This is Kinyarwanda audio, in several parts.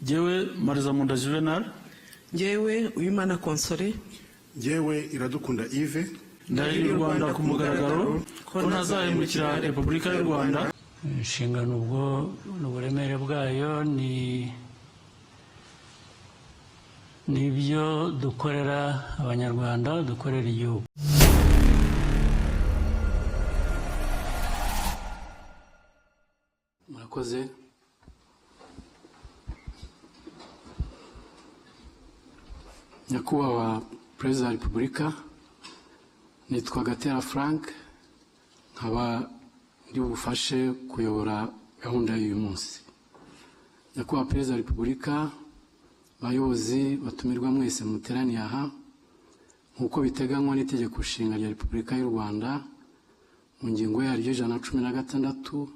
Jewe Marizamunda Juvenal. Jewe Uwimana Console. Jewe Iradukunda Yves. Ndahiriye u Rwanda ku mugaragaro ko ntazahemukira Repubulika y'u Rwanda. Inshingano ubwo n'uburemere bwayo nibyo dukorera abanyarwanda, dukorera igihugu. Murakoze. Nyakubahwa Perezida wa Repubulika, nitwa Gatera Frank, nkaba ndi bufashe kuyobora gahunda y'uyu munsi. Nyakubahwa Perezida wa Repubulika, bayobozi batumirwa mwese muteraniye aha, nk'uko biteganywa n'itegeko nshinga rya Repubulika y'u Rwanda mu ngingo yaryo 116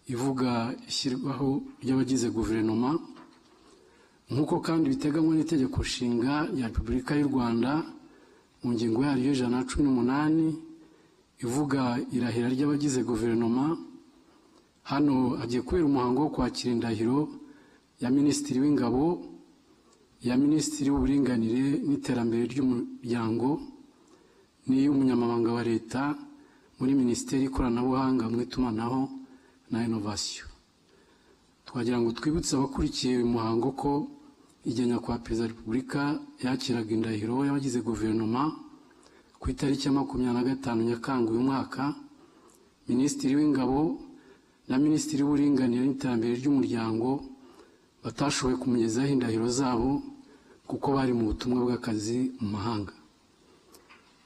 ivuga ishyirwaho ry'abagize guverinoma, nk'uko kandi biteganywa n'itegeko nshinga rya Repubulika y'u Rwanda mu ngingo yaryo 118 ivuga irahira ry'abagize guverinoma. Hano hagiye kubera umuhango wo kwakira indahiro ya Minisitiri w'Ingabo, ya Minisitiri w'Uburinganire n'Iterambere ry'Umuryango, n'iy'Umunyamabanga wa Leta muri Minisiteri y'Ikoranabuhanga mu Itumanaho na Innovation. Twagira ngo twibutse abakurikiye uyu muhango ko igihe Nyakubahwa Perezida wa Repubulika yakiraga indahiro y'abagize guverinoma ku itariki ya 25 Nyakanga uyu mwaka, Minisitiri w'Ingabo na Minisitiri w'Uburinganire n'Iterambere ry'Umuryango batashoboye kumugezaho indahiro zabo kuko bari mu butumwa bw'akazi mu mahanga.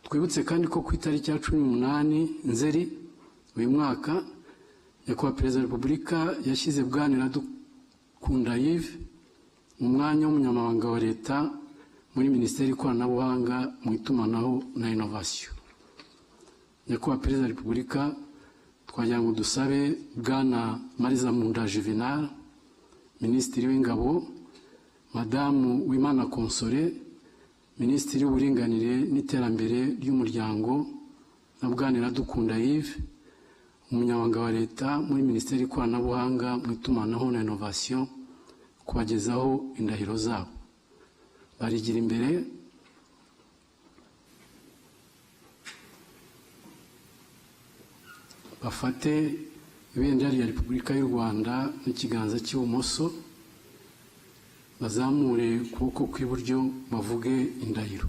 Twibutse kandi ko ku itariki ya 18 Nzeri uyu mwaka, Nyakubahwa Perezida wa Repubulika yashyize Bwana Iradukunda Yves mu mwanya w'umunyamabanga wa Leta muri Minisiteri y'Ikoranabuhanga mu Itumanaho na Innovation. Nyakubahwa Perezida wa Repubulika, twagira ngo dusabe Bwana Marizamunda Juvenal, Minisitiri w'Ingabo, Madamu Uwimana Console, Minisitiri w'Uburinganire n'Iterambere ry'Umuryango, na Bwana Iradukunda Yves, Umunyamabanga wa Leta muri Minisiteri y'Ikoranabuhanga mu Itumanaho na Innovation, kubagezaho indahiro zabo. Barigira imbere. Bafate ibendera rya Repubulika y'u Rwanda n'ikiganza cy'ibumoso, bazamure ukuboko kw'iburyo bavuge indahiro.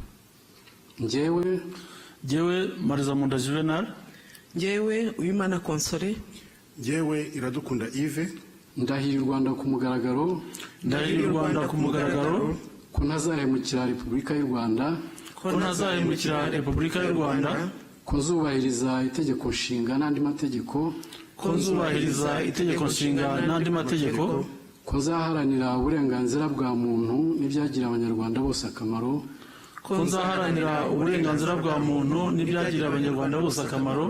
Jewe Marizamunda Juvenal. Jewe Uwimana Console. Jewe Iradukunda Yves. Ndahiriye u Rwanda ku mugaragaro. Ndahiriye u Rwanda ku mugaragaro ko ntazahemukira Repubulika y'u Rwanda. ko ntazahemukira Repubulika y'u Rwanda. Ko nzubahiriza itegeko nshinga n'andi mategeko. Ko nzubahiriza itegeko nshinga n'andi mategeko. Ko nzaharanira uburenganzira bwa muntu n'ibyagira abanyarwanda bose akamaro. Ko nzaharanira uburenganzira bwa muntu n'ibyagira abanyarwanda bose akamaro.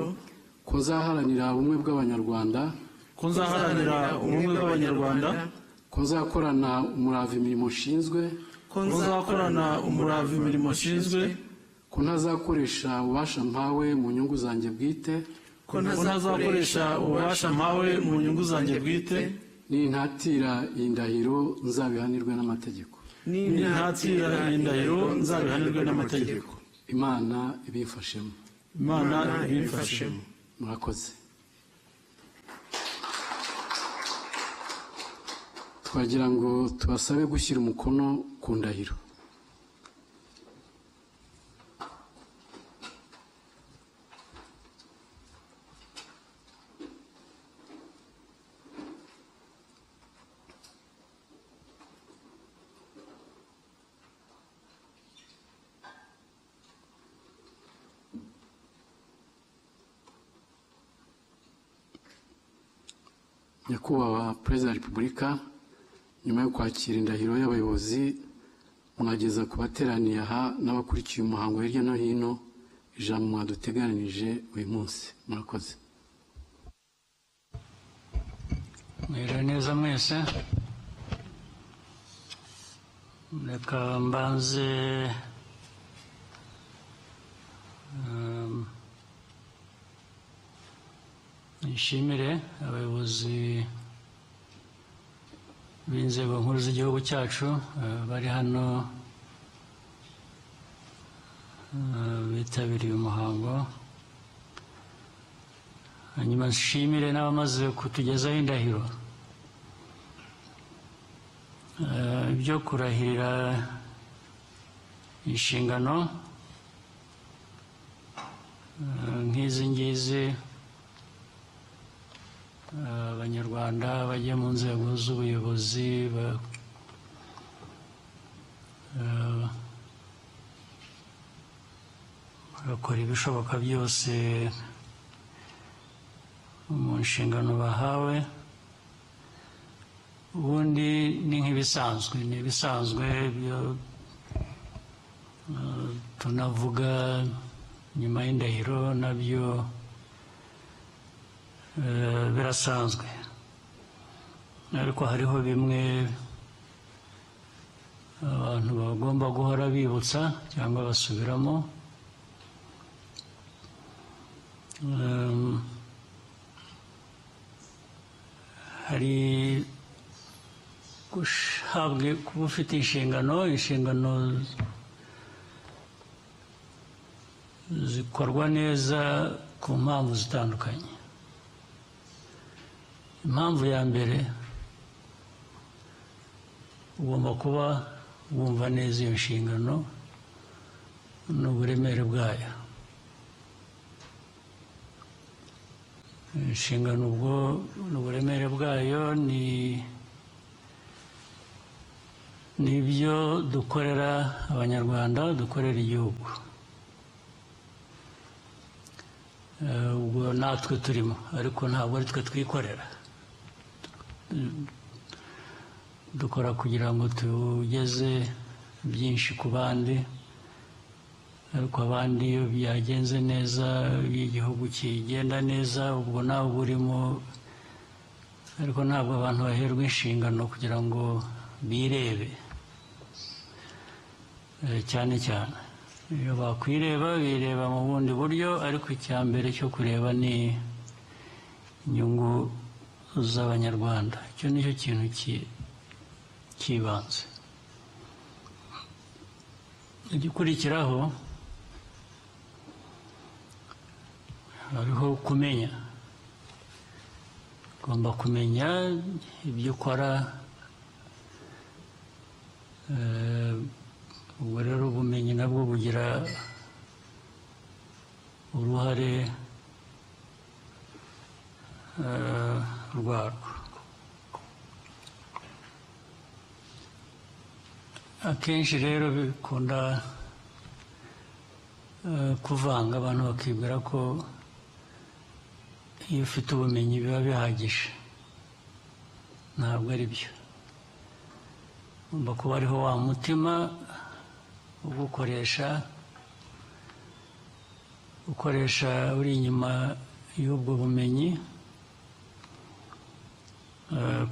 Ko nzaharanira ubumwe bw'abanyarwanda. Ko nzaharanira ubumwe bw'abanyarwanda. Ko nzakorana umurava imirimo nshinzwe. Ko nzakorana umurava imirimo nshinzwe. Ko ntazakoresha ububasha mpawe mu nyungu zanjye bwite. Ko ntazakoresha ububasha mpawe mu nyungu zanjye bwite. Nintatira iyi ndahiro nzabihanirwe n'amategeko. Nintatira iyi ndahiro nzabihanirwe n'amategeko. Imana ibifashemo. Imana ibifashemo. Murakoze. Twagira ngo tubasabe gushyira umukono ku ndahiro. Nyakubahwa Perezida wa Repubulika, nyuma yo kwakira indahiro y'abayobozi, mwageza ku bateraniye aha n'abakurikiye umuhango hirya no hino ijambo mwaduteganirije uyu munsi. Murakoze. Mwiriwe neza mwese. Reka mbanze nishimire abayobozi b'inzego nkuru z'igihugu cyacu bari hano bitabiriye umuhango, hanyuma nshimire n'abamaze kutugezaho indahiro. Ibyo kurahirira inshingano nk'izi ngizi abanyarwanda bajya mu nzego z'ubuyobozi bakora ibishoboka byose mu nshingano bahawe. Ubundi ni nk'ibisanzwe, ni ibisanzwe tunavuga nyuma y'indahiro nabyo birasanzwe, ariko hariho bimwe abantu bagomba guhora bibutsa cyangwa basubiramo. Hari kuba ufite inshingano zikorwa neza ku mpamvu zitandukanye. Impamvu ya mbere, ugomba kuba wumva neza iyo nshingano n'uburemere bwayo. Inshingano ubwo n'uburemere bwayo ni ibyo dukorera abanyarwanda, dukorera igihugu. Ubwo natwe turimo, ariko ntabwo ari twe twikorera. Dukora kugira ngo tugeze byinshi ku bandi, ariko abandi iyo byagenze neza, iyo igihugu kigenda neza, ubwo nawe burimo. Ariko ntabwo abantu baherwa inshingano kugira ngo birebe cyane cyane. Iyo bakwireba, bireba mu bundi buryo, ariko icya mbere cyo kureba ni inyungu z'abanyarwanda. Icyo ni cyo kintu cy'ibanze. Igikurikiraho hariho kumenya. Ugomba kumenya ibyo ukora. Ubwo rero ubumenyi nabwo bugira uruhare rwarwo. Akenshi rero bikunda kuvanga, abantu bakibwira ko iyo ufite ubumenyi biba bihagije. Ntabwo ari byo. Ugomba kuba ariho wa mutima ugukoresha uri inyuma y'ubwo bumenyi,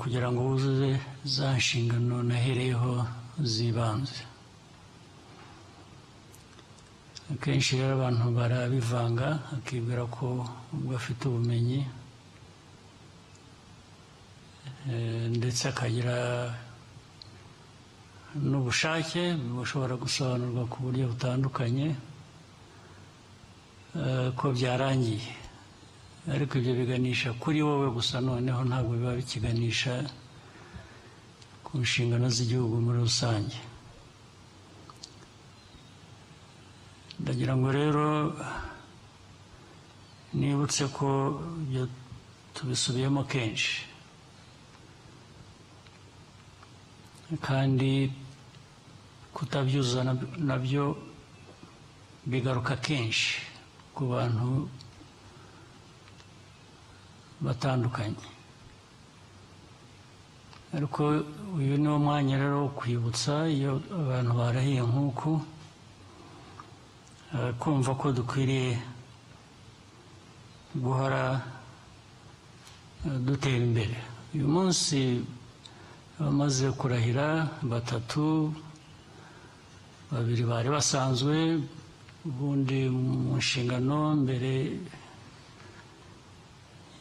kugira ngo wuzuze za nshingano nahereyeho z'ibanze. Akenshi rero abantu barabivanga, akibwira ko ubwo afite ubumenyi ndetse akagira n'ubushake, bushobora gusobanurwa ku buryo butandukanye, ko byarangiye. Ariko ibyo biganisha kuri wowe gusa, noneho ntabwo biba bikiganisha ku nshingano z'igihugu muri rusange. Ndagira ngo rero nibutse ko ibyo tubisubiyemo kenshi, kandi kutabyuzuza nabyo bigaruka kenshi ku bantu batandukanye. Ariko uyu ni wo mwanya rero wo kwibutsa, iyo abantu barahiye nk'uku, kumva ko dukwiriye guhora dutera imbere. Uyu munsi abamaze kurahira 3, 2 bari basanzwe, ubundi mu nshingano mbere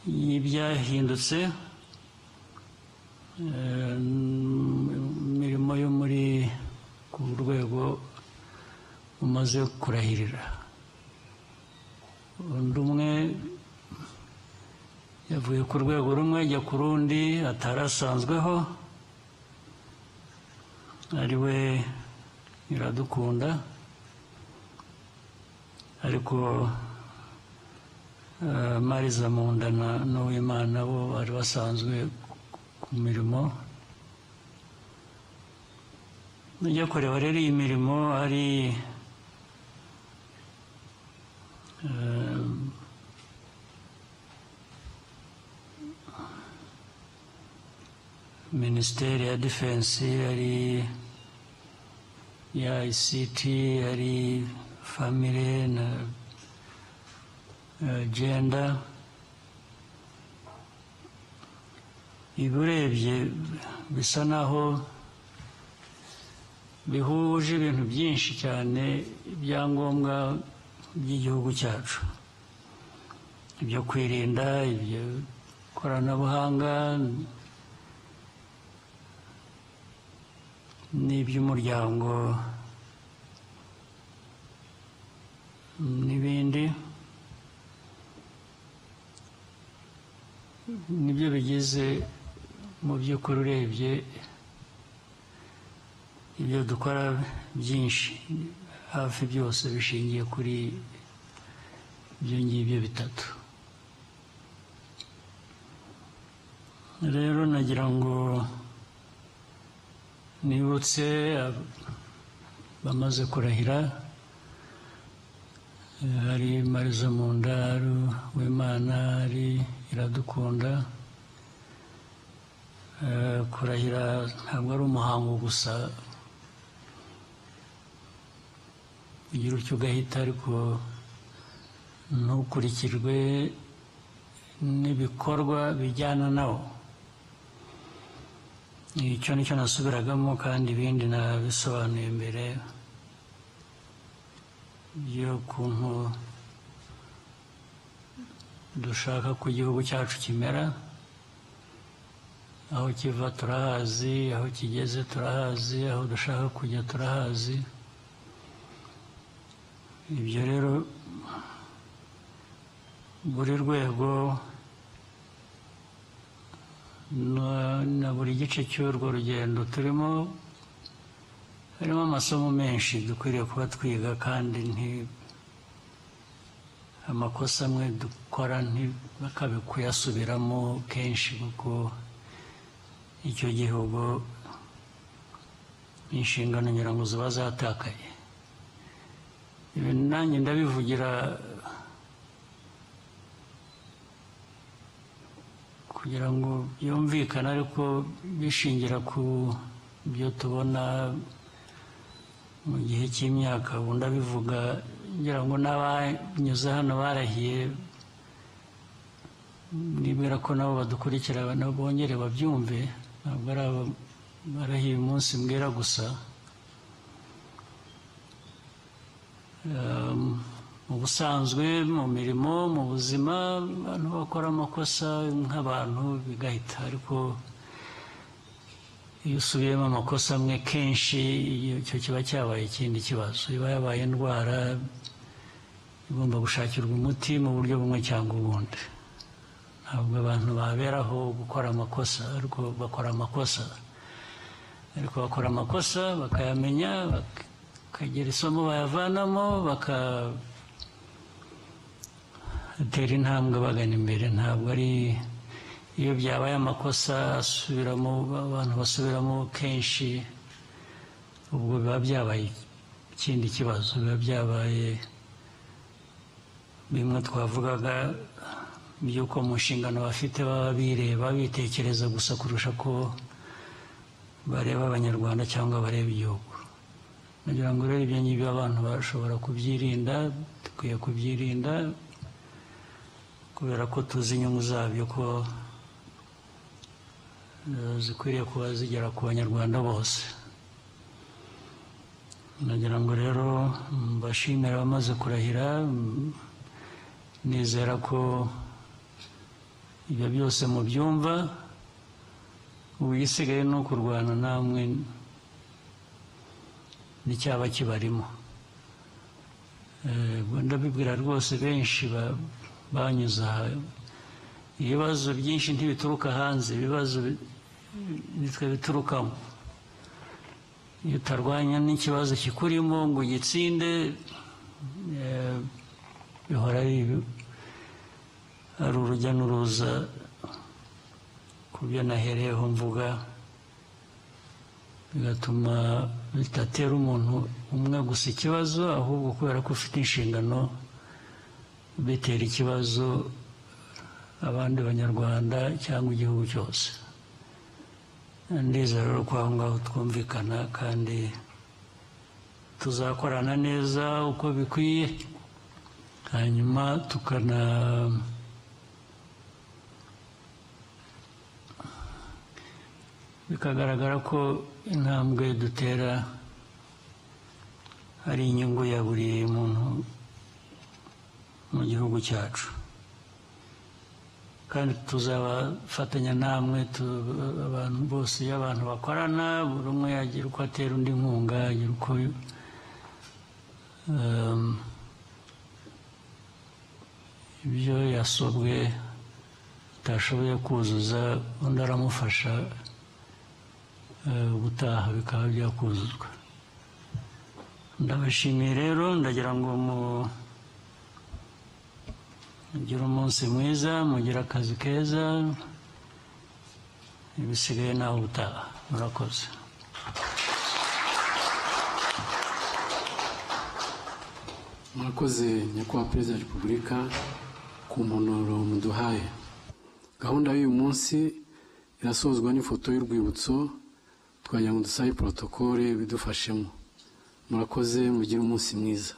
y'ibyahindutse. imirimo yo muri ku rwego umaze kurahirira. Undi umwe yavuye ku rwego rumwe ajya ku rundi atarasanzweho, ari we Iradukunda, ariko Mariza Munda na Uwimana bo bari basanzwe ku mirimo. Nujya kureba rero iyi mirimo ari Minisiteri ya Defense, ari ya ICT, ari family na gender. Ibi urebye bisa naho bihuje ibintu byinshi cyane, ibyangombwa by'igihugu cyacu, ibyo kwirinda, ibyo koranabuhanga n'iby'umuryango n'ibindi. Nibyo bigize mu by'ukuri urebye ibyo dukora byinshi, hafi byose bishingiye kuri ibyo ngibyo bitatu. Rero nagira ngo nibutse bamaze kurahira, hari Mariza Munda, hari Uwimana, hari Iradukunda. Kurahira ntabwo ari umuhango gusa ugira utyo ugahita, ariko ntukurikirwe n'ibikorwa bijyana nawo. Icyo nicyo nasubiragamo, kandi ibindi nabisobanuye mbere by'ukuntu dushaka ko igihugu cyacu kimera. Aho kiva turahazi, aho kigeze turahazi, aho dushaka kujya turahazi. Ibyo rero buri rwego na buri gice cy'urwo rugendo turimo harimo amasomo menshi dukwiriye kuba twiga, kandi amakosa amwe dukora ntibakabe kuyasubiramo kenshi, kuko icyo gihugu inshingano ngira ngo ziba zatakaye. Ibi nanjye ndabivugira kugira ngo byumvikane, ariko bishingira ku byo tubona mu gihe cy'imyaka. Ubu ndabivuga ngira ngo n'abanyuze hano barahiye, nibwira ko nabo badukurikira nabo bongere babyumve. Ntabwo ari barahiye umunsi mbwira gusa. Mu busanzwe, mu mirimo, mu buzima, abantu bakora amakosa nk'abantu bigahita, ariko iyo usubiyemo amakosa amwe kenshi, icyo kiba cyabaye ikindi kibazo. Iba yabaye indwara igomba gushakirwa umuti mu buryo bumwe cyangwa ubundi. Ntabwo abantu baberaho gukora amakosa, ariko bakora amakosa. Ariko bakora amakosa bakayamenya, bakagira isomo bayavanamo, bakatera intambwe bagana imbere. Ntabwo ari iyo byabaye amakosa asubiramo, abantu basubiramo kenshi, ubwo biba byabaye ikindi kibazo. Biba byabaye bimwe twavugaga by'uko mu nshingano bafite baba bireba, bitekereza gusa kurusha ko bareba abanyarwanda cyangwa bareba igihugu. Nagira ngo rero ibyo ngibyo abantu bashobora kubyirinda, dukwiye kubyirinda, kubera ko tuzi inyungu zabyo ko zikwiriye kuba zigera ku banyarwanda bose. Nagira ngo rero mbashimire abamaze kurahira. Nizera ko ibyo byose mubyumva, ubu igisigaye ni ukurwana namwe n'icyaba kibarimo. Ndabibwira rwose benshi banyuze aha, ibibazo byinshi ntibituruka hanze, ibibazo nitwe biturukamo. Iyo utarwanya n'ikibazo kikurimo ngo gitsinde, bihora ari urujya n'uruza ku byo nahereyeho mvuga, bigatuma bitatera umuntu umwe gusa ikibazo, ahubwo kubera ko ufite inshingano bitera ikibazo abandi banyarwanda cyangwa igihugu cyose. Ndizera rero ko aho ngaho twumvikana kandi tuzakorana neza uko bikwiye, hanyuma bikagaragara ko intambwe dutera ari inyungu ya buri muntu mu gihugu cyacu, kandi tuzabafatanya namwe. Abantu bose, iyo abantu bakorana, buri umwe yagira uko atera undi inkunga, yagira uko ibyo yasobwe atashoboye kuzuza undi aramufasha, ubutaha bikaba byakuzuzwa. Ndabashimiye rero, ndagira ngo mugire umunsi mwiza, mugire akazi keza, ibisigaye naho ubutaha. Murakoze. Murakoze nyakubahwa Perezida wa Repubulika ku mpanuro muduhaye. Gahunda y'uyu munsi irasozwa n'ifoto y'urwibutso, twagira ngo dusabe protokole bidufashemo. Murakoze, mugire umunsi mwiza.